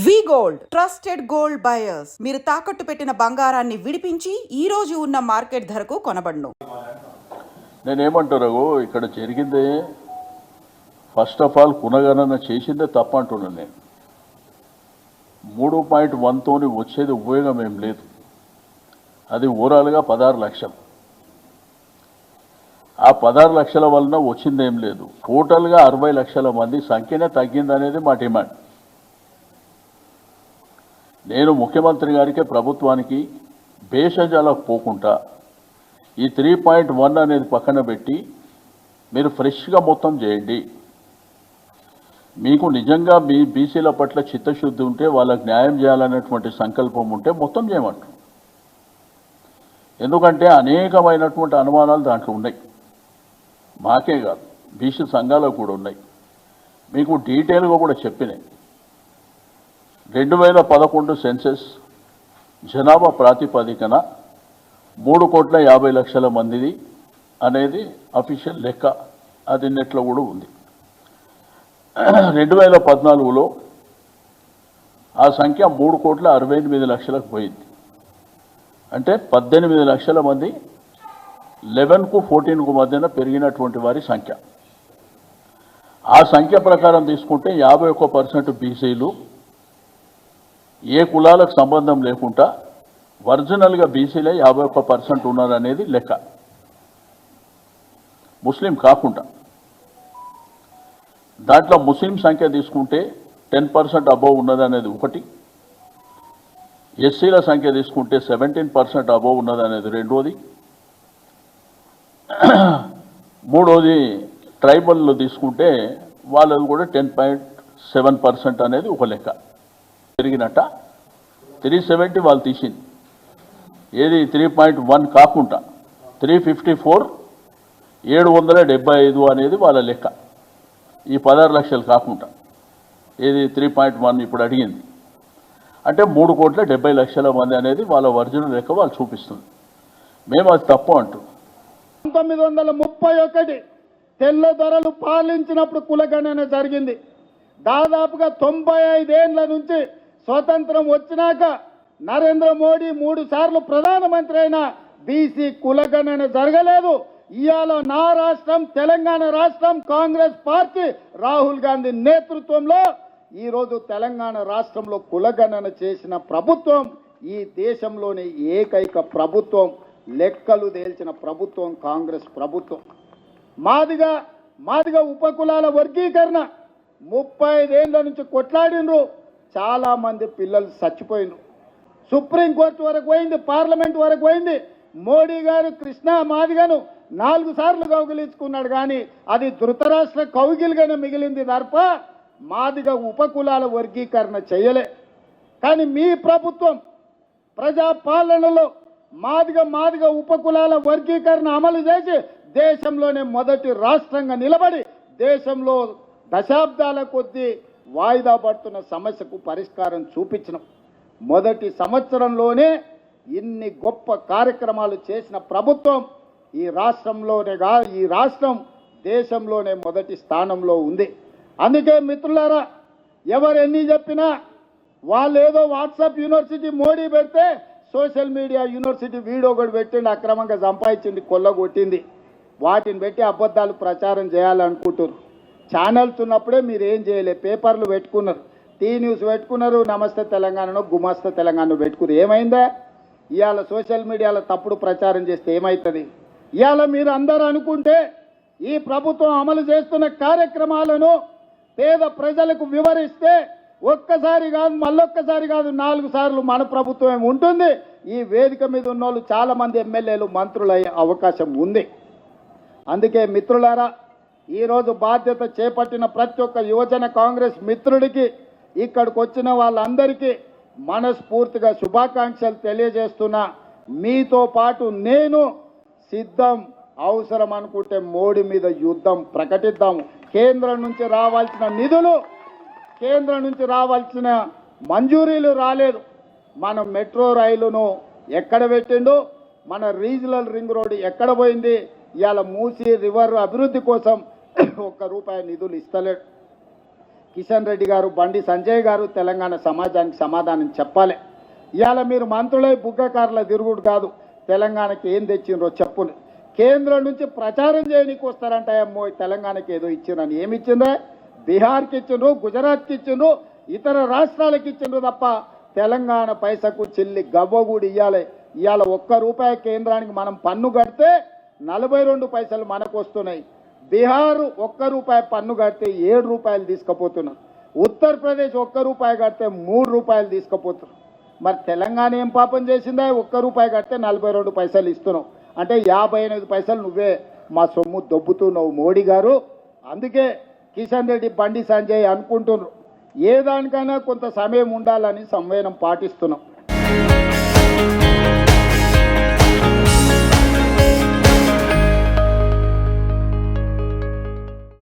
వి gold trusted gold buyers మీరు తాకట్టు పెట్టిన బంగారాన్ని విడిపించి ఈ రోజు ఉన్న మార్కెట్ ధరకు కొనబడును. నేనేమంటారు ఇక్కడ జరిగిందే ఫస్ట్ ఆఫ్ ఆల్ పునగణన చేసిందే తప్పు అంటున్నాను. నేను 3.1తోని వచ్చేది ఉపయోగం ఏం లేదు. అది ఓవరాల్గా 16 లక్షలు. ఆ 16 లక్షల వలన వచ్చిందేం లేదు. టోటల్గా 60 లక్షల మంది సంఖ్యనే తగ్గిందనేది మా డిమాండ్. నేను ముఖ్యమంత్రి గారికి ప్రభుత్వానికి భేషజాలకు పోకుండా ఈ 3.1 అనేది పక్కన పెట్టి మీరు ఫ్రెష్గా మొత్తం చేయండి. మీకు నిజంగా మీ బీసీల పట్ల చిత్తశుద్ధి ఉంటే వాళ్ళకి న్యాయం చేయాలనేటువంటి సంకల్పం ఉంటే మొత్తం చేయమంటారు. ఎందుకంటే అనేకమైనటువంటి అనుమానాలు దాంట్లో ఉన్నాయి. మాకే కాదు, బీసీ సంఘాలకు కూడా ఉన్నాయి. మీకు డీటెయిల్గా కూడా చెప్పినాయి. 2011 సెన్సెస్ జనాభా ప్రాతిపదికన 3,50,00,000 మందిది అనేది అఫీషియల్ లెక్క. అది నెట్లో కూడా ఉంది. 2014లో ఆ సంఖ్య 3,68,00,000కు పోయింది. అంటే 18 లక్షల మంది 11కు 14కు మధ్యన పెరిగినటువంటి వారి సంఖ్య. ఆ సంఖ్య ప్రకారం తీసుకుంటే 51% బీసీలు, ఏ కులాలకు సంబంధం లేకుండా ఒరిజినల్గా బీసీలే 51% ఉన్నారనేది లెక్క. ముస్లిం కాకుండా దాంట్లో ముస్లిం సంఖ్య తీసుకుంటే 10% అబోవ్ ఉన్నదనేది ఒకటి, ఎస్సీల సంఖ్య తీసుకుంటే 17% అబోవ్ ఉన్నదనేది రెండోది, మూడోది ట్రైబల్లో తీసుకుంటే వాళ్ళది కూడా 10.7% అనేది ఒక లెక్క. పెరిగినట్ట 370 వాళ్ళు తీసింది. ఏది 3.1 కాకుండా 354, 775 అనేది వాళ్ళ లెక్క. ఈ 16 లక్షలు కాకుండా ఏది 3.1 ఇప్పుడు అడిగింది. అంటే 3,70,00,000 మంది అనేది వాళ్ళ ఒరిజినల్ లెక్క వాళ్ళు చూపిస్తుంది. మేము అది తప్పు అంటూ 1931 తెల్ల దొరలు పాలించినప్పుడు కులగణన జరిగింది. దాదాపుగా 95 ఏళ్ల నుంచి స్వతంత్రం వచ్చినాక నరేంద్ర మోడీ 3 సార్లు ప్రధానమంత్రి అయినా బీసీ కులగణన జరగలేదు. ఇవాళ నా రాష్ట్రం తెలంగాణ రాష్ట్రం కాంగ్రెస్ పార్టీ రాహుల్ గాంధీ నేతృత్వంలో ఈరోజు తెలంగాణ రాష్ట్రంలో కులగణన చేసిన ప్రభుత్వం ఈ దేశంలోని ఏకైక ప్రభుత్వం. లెక్కలు తేల్చిన ప్రభుత్వం కాంగ్రెస్ ప్రభుత్వం. మాదిగా ఉపకులాల వర్గీకరణ 35 ఏళ్ల నుంచి కొట్లాడినరు. చాలా మంది పిల్లలు చచ్చిపోయినరు. సుప్రీంకోర్టు వరకు పోయింది, పార్లమెంట్ వరకు పోయింది. మోడీ గారు కృష్ణా మాదిగను 4 సార్లు కౌగిలించుకున్నాడు. కానీ అది ధృతరాష్ట్ర కౌగిలిగానే మిగిలింది తప్ప మాదిగ ఉపకులాల వర్గీకరణ చేయలే. కానీ మీ ప్రభుత్వం ప్రజాపాలనలో మాదిగ ఉపకులాల వర్గీకరణ అమలు చేసి దేశంలోనే మొదటి రాష్ట్రంగా నిలబడి దేశంలో దశాబ్దాల కొద్దీ వాయిదా పడుతున్న సమస్యకు పరిష్కారం చూపించిన మొదటి సంవత్సరంలోనే ఇన్ని గొప్ప కార్యక్రమాలు చేసిన ప్రభుత్వం ఈ రాష్ట్రంలోనేగా ఈ రాష్ట్రం దేశంలోనే మొదటి స్థానంలో ఉంది. అందుకే మిత్రులారా, ఎవరు ఎన్ని చెప్పినా వాళ్ళు ఏదో వాట్సాప్ యూనివర్సిటీ మోడీ పెడితే సోషల్ మీడియా యూనివర్సిటీ వీడియో కూడా పెట్టిండి, అక్రమంగా సంపాదించింది, కొల్లగొట్టింది. వాటిని పెట్టి అబద్ధాలు ప్రచారం చేయాలనుకుంటారు. ఛానల్స్ ఉన్నప్పుడే మీరు ఏం చేయలే, పేపర్లు పెట్టుకున్నారు, టీ న్యూస్ పెట్టుకున్నారు, నమస్తే తెలంగాణలో గుమాస్తా తెలంగాణ పెట్టుకున్నారు. ఏమైందా? ఇవాళ సోషల్ మీడియాలో తప్పుడు ప్రచారం చేస్తే ఏమవుతుంది? ఇవాళ మీరు అందరూ అనుకుంటే ఈ ప్రభుత్వం అమలు చేస్తున్న కార్యక్రమాలను పేద ప్రజలకు వివరిస్తే ఒక్కసారి కాదు, మళ్ళొక్కసారి కాదు, 4 సార్లు మన ప్రభుత్వం ఉంటుంది. ఈ వేదిక మీద ఉన్న వాళ్ళు చాలా మంది ఎమ్మెల్యేలు మంత్రులు అయ్యే అవకాశం ఉంది. అందుకే మిత్రులారా, ఈరోజు బాధ్యత చేపట్టిన ప్రతి ఒక్క యువజన కాంగ్రెస్ మిత్రుడికి, ఇక్కడికి వచ్చిన వాళ్ళందరికీ మనస్ఫూర్తిగా శుభాకాంక్షలు తెలియజేస్తున్నా. మీతో పాటు నేను సిద్ధం. అవసరం అనుకుంటే మోడీ మీద యుద్ధం ప్రకటిద్దాం. కేంద్రం నుంచి రావాల్సిన నిధులు, కేంద్రం నుంచి రావాల్సిన మంజూరీలు రాలేదు. మన మెట్రో రైలును ఎక్కడ పెట్టిండు, మన రీజనల్ రింగ్ రోడ్డు ఎక్కడ పోయింది? ఇవాళ మూసీ రివర్ అభివృద్ధి కోసం ₹1 నిధులు ఇస్తలేడు. కిషన్ రెడ్డి గారు, బండి సంజయ్ గారు తెలంగాణ సమాజానికి సమాధానం చెప్పాలి. ఇవాళ మీరు మంత్రులై బుగ్గకారుల తిరుగుడు కాదు, తెలంగాణకి ఏం తెచ్చిండ్రో చెప్పును. కేంద్రం నుంచి ప్రచారం చేయడానికి వస్తారంట, అమ్మో తెలంగాణకి ఏదో ఇచ్చిండ్రని. ఏమి ఇచ్చిండ్రా? బీహార్కి ఇచ్చిండ్రు, గుజరాత్కి ఇచ్చిండ్రు, ఇతర రాష్ట్రాలకు ఇచ్చిండ్రు తప్ప తెలంగాణ పైసకు చిల్లి గవ్వ కూడా ఇవ్వాలి. ఇవాళ ₹1 కేంద్రానికి మనం పన్ను కడితే 42 పైసలు మనకు వస్తున్నాయి. బీహార్ ₹1 పన్ను కడితే ₹7 తీసుకుపోతున్నారు. ఉత్తరప్రదేశ్ ₹1 కడితే ₹3 తీసుకుపోతున్నారు. మరి తెలంగాణ ఏం పాపం చేసిందా? ₹1 కడితే 42 పైసలు ఇస్తున్నావు అంటే 58 పైసలు నువ్వే మా సొమ్ము దొబ్బుతున్నావు మోడీ గారు. అందుకే కిషన్ రెడ్డి, బండి సంజయ్ అనుకుంటున్నారు ఏ దానికైనా కొంత సమయం ఉండాలని సంవేదన పాటిస్తున్నాం.